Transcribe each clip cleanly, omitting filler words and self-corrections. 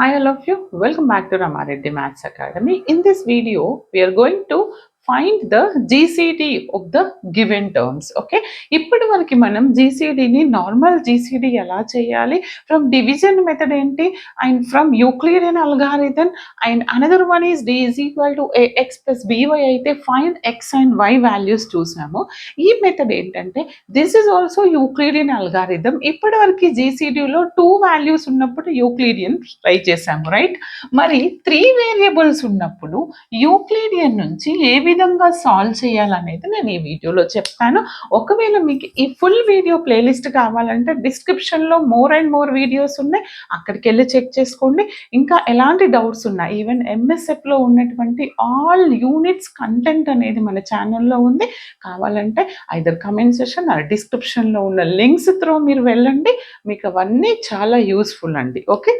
Hi all of you, welcome back to Ramareddy Maths Academy. In this video, we are going to find the GCD of the given terms. Okay, ఇప్పటి వరకు మనం GCDని normal GCD ఎలా చేయాలి, from division method ఏంటి, and from Euclidean algorithm, and another one is D is equal to AX plus BY అయితే find X and Y values చూసాము. ఈ method ఏంటంటే this is also Euclidean algorithm. ఇప్పటి వరకు GCDలో 2 values ఉన్నప్పుడు యూక్లిడియన్ ట్రై చేసాము, right? మరి 3 వేరియబుల్స్ ఉన్నప్పుడు యూక్లిడియన్ నుంచి ఏ విధంగా సాల్వ్ చేయాలనేది నేను ఈ వీడియోలో చెప్తాను. ఒకవేళ మీకు ఈ ఫుల్ వీడియో ప్లేలిస్ట్ కావాలంటే డిస్క్రిప్షన్లో మోర్ అండ్ మోర్ వీడియోస్ ఉన్నాయి, అక్కడికి వెళ్ళి చెక్ చేసుకోండి. ఇంకా ఎలాంటి డౌట్స్ ఉన్నాయి, ఈవెన్ ఎంఎస్ఎఫ్లో ఉన్నటువంటి ఆల్ యూనిట్స్ కంటెంట్ అనేది మన ఛానల్లో ఉంది. కావాలంటే ఐదర్ కమెంట్ సెషన్ ఆర్ డిస్క్రిప్షన్లో ఉన్న లింక్స్ త్రూ మీరు వెళ్ళండి, మీకు అవన్నీ చాలా యూస్ఫుల్ అండి. ఓకే,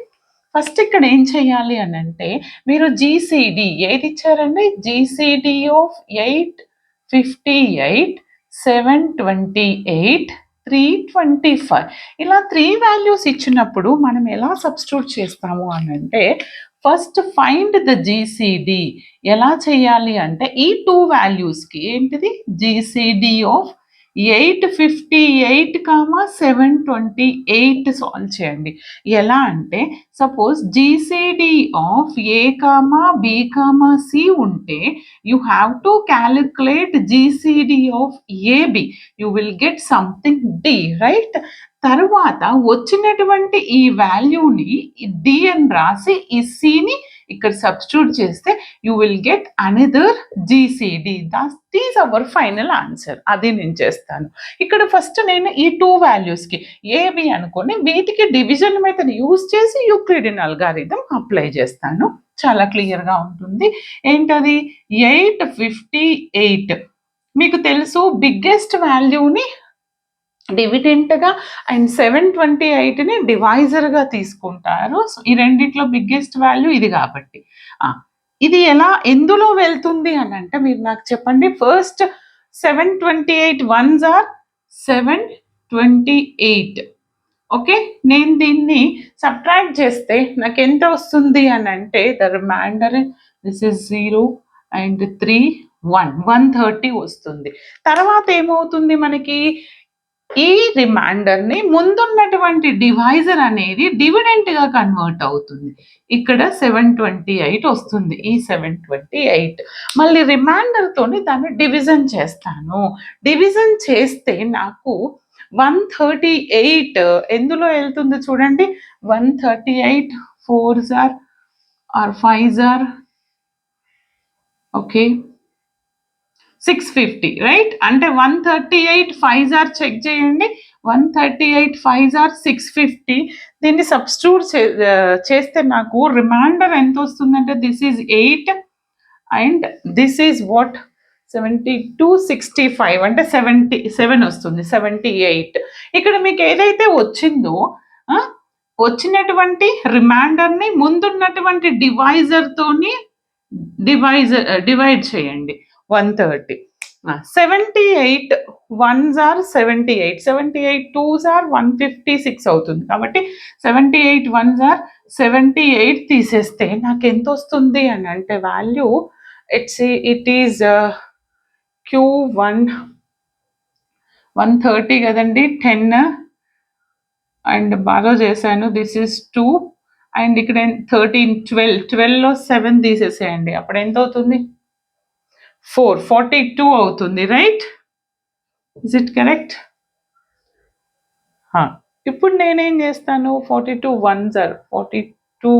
ఫస్ట్ ఇక్కడ ఏం చేయాలి అని అంటే మీరు జీసీడి ఏది ఇచ్చారండి, జీసీడి ఆఫ్ 858 728 325 ఇలా 3 వాల్యూస్ ఇచ్చినప్పుడు మనం ఎలా సబ్స్టిట్యూట్ చేస్తాము అని అంటే ఫస్ట్ ఫైండ్ ద జీసీడి ఎలా చేయాలి అంటే ఈ 2 వాల్యూస్కి ఏంటిది జీసీడి ఆఫ్ 858, 728 సాల్వ్ చేయండి. ఎలా అంటే suppose GCD of A comma B comma C ఉంటే you have to calculate GCD of AB, you will get something D, right? తర్వాత వచ్చినటువంటి ఈ వాల్యూని డి అని రాసి ఈ సిని ఇక్కడ సబ్స్టిట్యూట్ చేస్తే you will get another GCD. That is our final answer. అది నేను చేస్తాను. ఇక్కడ ఫస్ట్ నేను ఈ 2 వాల్యూస్కి ఏబి అనుకొని వీటికి డివిజన్ మెథడ్ యూజ్ చేసి యూక్లిడియన్ అల్గారిథం అప్లై చేస్తాను. చాలా క్లియర్గా ఉంటుంది. ఏంటది 858 మీకు తెలుసు బిగ్గెస్ట్ వాల్యూని డివిడెంట్గా అండ్ 728ని డివైజర్గా తీసుకుంటారు. సో ఈ రెండిట్లో బిగ్గెస్ట్ వాల్యూ ఇది కాబట్టి ఇది ఎలా ఎందులో వెళ్తుంది అని అంటే మీరు నాకు చెప్పండి. First 728 1s are 728. ఓకే, నేను దీన్ని సబ్ట్రాక్ట్ చేస్తే నాకు ఎంత వస్తుంది అని అంటే the reminder this is 0 and 3 130 వస్తుంది. తర్వాత ఏమవుతుంది మనకి ఈ రిమైండర్ని ముందున్నటువంటి డివైజర్ అనేది డివిడెంట్గా కన్వర్ట్ అవుతుంది. ఇక్కడ 728 వస్తుంది. ఈ 728 మళ్ళీ రిమైండర్తోని దాన్ని డివిజన్ చేస్తాను. డివిజన్ చేస్తే నాకు 138 ఎందులో వెళ్తుంది చూడండి. 138 4s are or 5s are okay 650, right? అంటే 138 5s are చెక్ చేయండి. 138 5s are 650. దీన్ని సబ్స్టిట్యూట్ చేస్తే నాకు రిమైండర్ ఎంత వస్తుందంటే this is 8 and this is what 72 65 అంటే 77 వస్తుంది. 78 ఇక్కడ మీకు ఏదైతే వచ్చిందో వచ్చినటువంటి రిమైండర్ని ముందున్నటువంటి డివైజర్తోని డివైడ్ చేయండి. 130 78 1s are 78 78 2s are 156 అవుతుంది. కాబట్టి 78 1s are 78 తీసేస్తే నాకు ఎంత వస్తుంది అని అంటే వాల్యూ ఇట్ ఈజ్ Q1 130 కదండి. 10 అండ్ బాగా చేశాను. దిస్ ఈజ్ 2 అండ్ ఇక్కడ 13 12లో 7 తీసేసేయండి. అప్పుడు ఎంత అవుతుంది 42 అవుతుంది, రైట్? Is it correct? ఇప్పుడు నేనేం చేస్తాను 42 1s are 42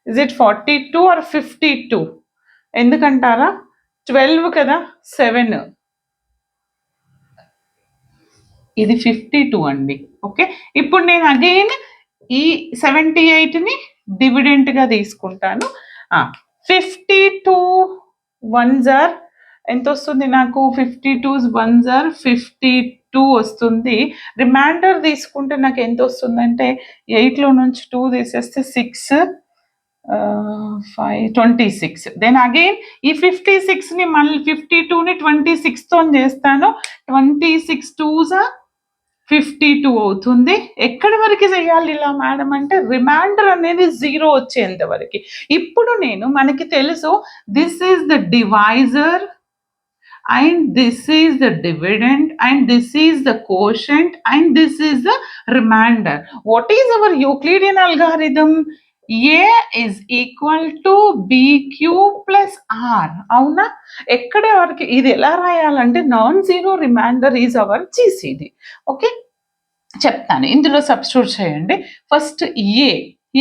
is it 42 are 52 ఎందుకంటారా 12 కదా 7 ఇది 52 అండి. ఓకే, ఇప్పుడు నేను అగైన్ ఈ 78ని డివిడెంట్గా తీసుకుంటాను. 52 1s are ఎంత వస్తుంది నాకు 52s 1s are 52 వస్తుంది. రిమైండర్ తీసుకుంటే నాకు ఎంత వస్తుందంటే 8లో నుంచి 2 తీసేస్తే 6 5 26. దెన్ అగైన్ ఈ 56ని మళ్ళీ 52ని 26తో చేస్తాను. 26 2s are 52 అవుతుంది. ఎక్కడి వరకు చేయాలి ఇలా మేడం అంటే రిమైండర్ అనేది 0 వచ్చేంత వరకు. ఇప్పుడు నేను మనకి తెలుసు this is the divisor and this is the dividend and this is the quotient and this is the remainder. What is our Euclidean algorithm? A is equal to BQ plus R. అవునా? ఎక్కడ వరకు ఇది ఎలా రాయాలంటే non zero reminder is our GCD. Okay, చెప్తాను. ఇందులో substitute చేయండి. First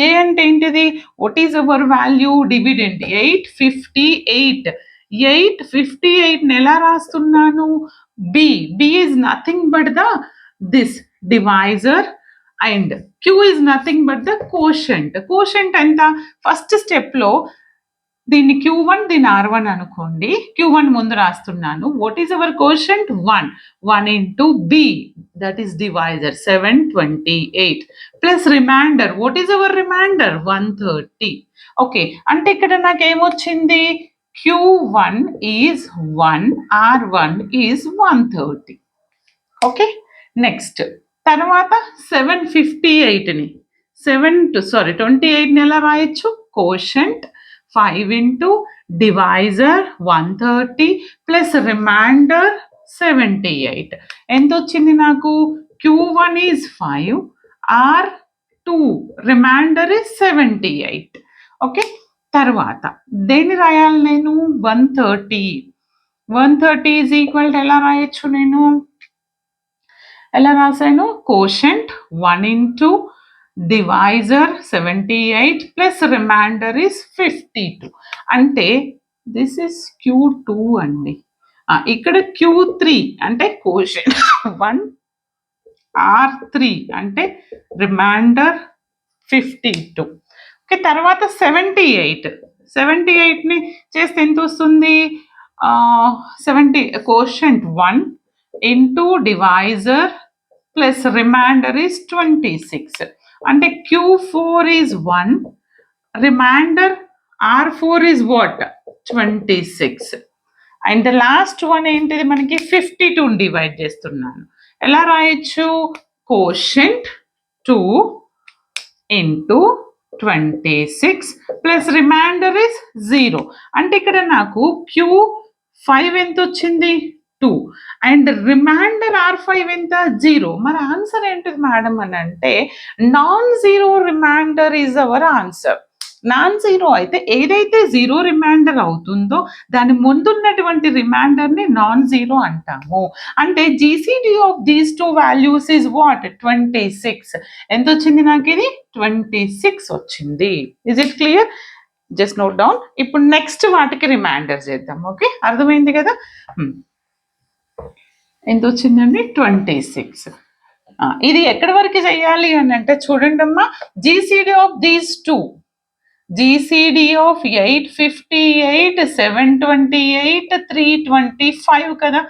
A అంటే ఏంటిది? What is our value? Dividend 858. 858 ఎలా రాస్తున్నాను? B is nothing but the this divisor and Q is nothing but the quotient. Quotient ఎంత? ఫస్ట్ స్టెప్లో దీన్ని Q1 దీన్ని R1 అనుకోండి. Q1 ముందు రాస్తున్నాను. What is our quotient? 1 into B, that is divisor 728 plus reminder. What is hour reminder? 130. Okay, అంటే ఇక్కడ నాకు ఏమొచ్చింది? Q1 is 1, R1 is 130. Okay, next తర్వాత 758ని 28ని ఎలా రాయొచ్చు? Quotient 5 into divisor 130 plus remainder 78. ఎంత వచ్చింది నాకు? Q1 is 5, R2 remainder is 78. Okay, తర్వాత దేన్ని రాయాలి నేను? 130 ఈజ్ ఈక్వల్ ఎలా రాయొచ్చు నేను? ఎలా రాశాను? Quotient 1 into divisor 78 plus reminder is 52. అంటే దిస్ ఇస్ Q2 అండి. ఇక్కడ Q3 అంటే కోషంట్ 1, R3 అంటే రిమైండర్ 52. ఓకే, తర్వాత 78ని చేస్తే ఎంత వస్తుంది? 70 quotient 1 into divisor plus reminder is 26. అంటే Q4 is 1, reminder R4 is what? 26. And the last one ఏంటిది? మనకి 52 డివైడ్ చేస్తున్నాను. ఎలా రాయొచ్చు? Quotient 2 into 26 plus reminder is 0. అంటే ఇక్కడ నాకు Q5 ఎంత వచ్చింది? 2 అండ్ రిమైండర్ R5 ఎంత? 0. మరి ఆన్సర్ ఏంటిది మేడం అని అంటే non zero reminder is our answer. Non zero అయితే ఏదైతే జీరో రిమైండర్ అవుతుందో దాని ముందున్నటువంటి రిమైండర్ని నాన్ జీరో అంటాము. అంటే GCD of these two values is what? 26. ఎంత వచ్చింది నాకు? ఇది 26 వచ్చింది. Is it clear? Just note down. ఇప్పుడు నెక్స్ట్ వాటికి రిమైండర్ చేద్దాం. ఓకే, అర్థమైంది కదా? ఎంత వచ్చిందండి? 26. ఇది ఎక్కడి వరకు చేయాలి అని అంటే చూడండి అమ్మా, GCD of these two, GCD of 858, 728, 325 కదా.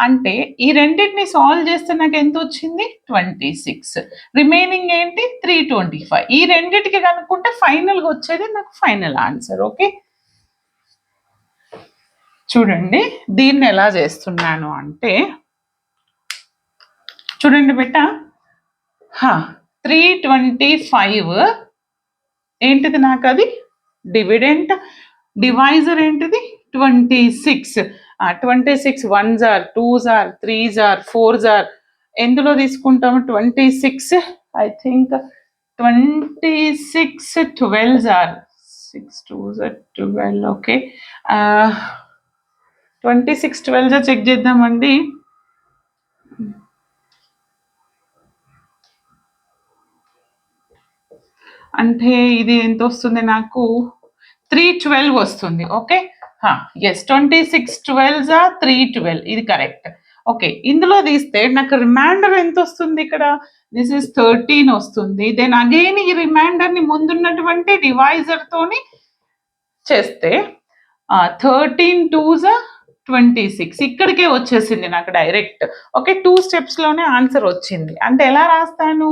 అంటే ఈ రెండింటిని సాల్వ్ చేస్తే నాకు ఎంత వచ్చింది? 26. రిమైనింగ్ ఏంటి? 325. ఈ రెండింటికి కనుక్కుంటే ఫైనల్గా వచ్చేది నాకు ఫైనల్ ఆన్సర్. ఓకే, చూడండి దీన్ని ఎలా చేస్తున్నాను అంటే చూడండి బిడ్డ, 325 ఏంటిది నాకు? అది డివిడెంట్. డివైజర్ ఏంటిది? 26. 26 1s are 2s are 3s are 4s are ఎందులో తీసుకుంటాము? 26 I think 26 12s are 6 2s are 12. Okay, 26 12s check చేద్దామండి. అంటే ఇది ఎంత వస్తుంది నాకు? 312 వస్తుంది. Okay, yes 26 12s are 312. ఇది కరెక్ట్. ఓకే, ఇందులో తీస్తే నాకు రిమైండర్ ఎంత వస్తుంది? ఇక్కడ దిస్ ఇస్ 13 వస్తుంది. దెన్ అగైన్ ఈ రిమైండర్ని ముందున్నటువంటి డివైజర్ తోని చేస్తే 13 2s are 26. ఇక్కడికే వచ్చేసింది నాకు డైరెక్ట్. ఓకే, 2 స్టెప్స్లోనే ఆన్సర్ వచ్చింది. అంటే ఎలా రాస్తాను?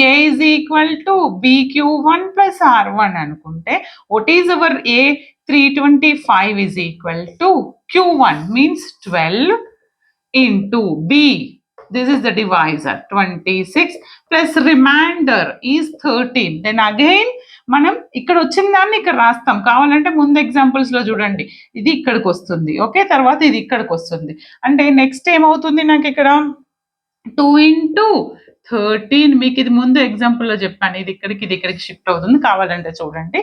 A is equal to BQ1 plus R1 అనుకుంటే what is our A? 325 is equal to Q1 means 12 into B this is the divisor 26 plus remainder is 13. Then again మనం ఇక్కడ వచ్చిన దాన్ని ఇక్కడ రాస్తాం, కావాలంటే ముందు ఎగ్జాంపుల్స్ లో చూడండి, ఇది ఇక్కడికి వస్తుంది, ఓకే, తర్వాత ఇది ఇక్కడికి వస్తుంది, అంటే నెక్స్ట్ ఏమవుతుంది నాకు ఇక్కడ 2 into 13, మీకు ఇది ముందు ఎగ్జాంపుల్లో చెప్పాను, ఇది ఇక్కడికి షిఫ్ట్ అవుతుంది, కావాలంటే చూడండి.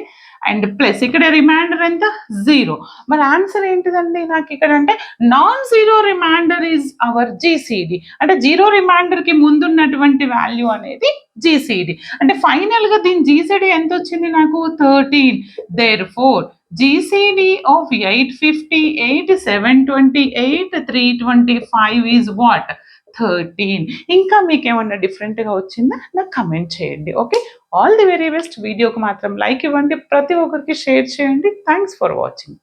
అండ్ ప్లస్ ఇక్కడ రిమైండర్ ఎంత 0. మరి ఆన్సర్ ఏంటిదండి నాకు ఇక్కడ అంటే non zero reminder is our GCD, అంటే జీరో రిమైండర్ కి ముందున్నటువంటి వాల్యూ అనేది జీసీడీ, అంటే ఫైనల్ గా దీని జీసీడీ ఎంత వచ్చింది నాకు 13. Therefore GCD of 858, 728, 325 is what 13. ఇంకా మీకు ఏమన్నా డిఫరెంట్గా వచ్చిందా నాకు కమెంట్ చేయండి. Okay, all the very best. వీడియోకి మాత్రం లైక్ ఇవ్వండి, ప్రతి ఒక్కరికి షేర్ చేయండి. Thanks for watching.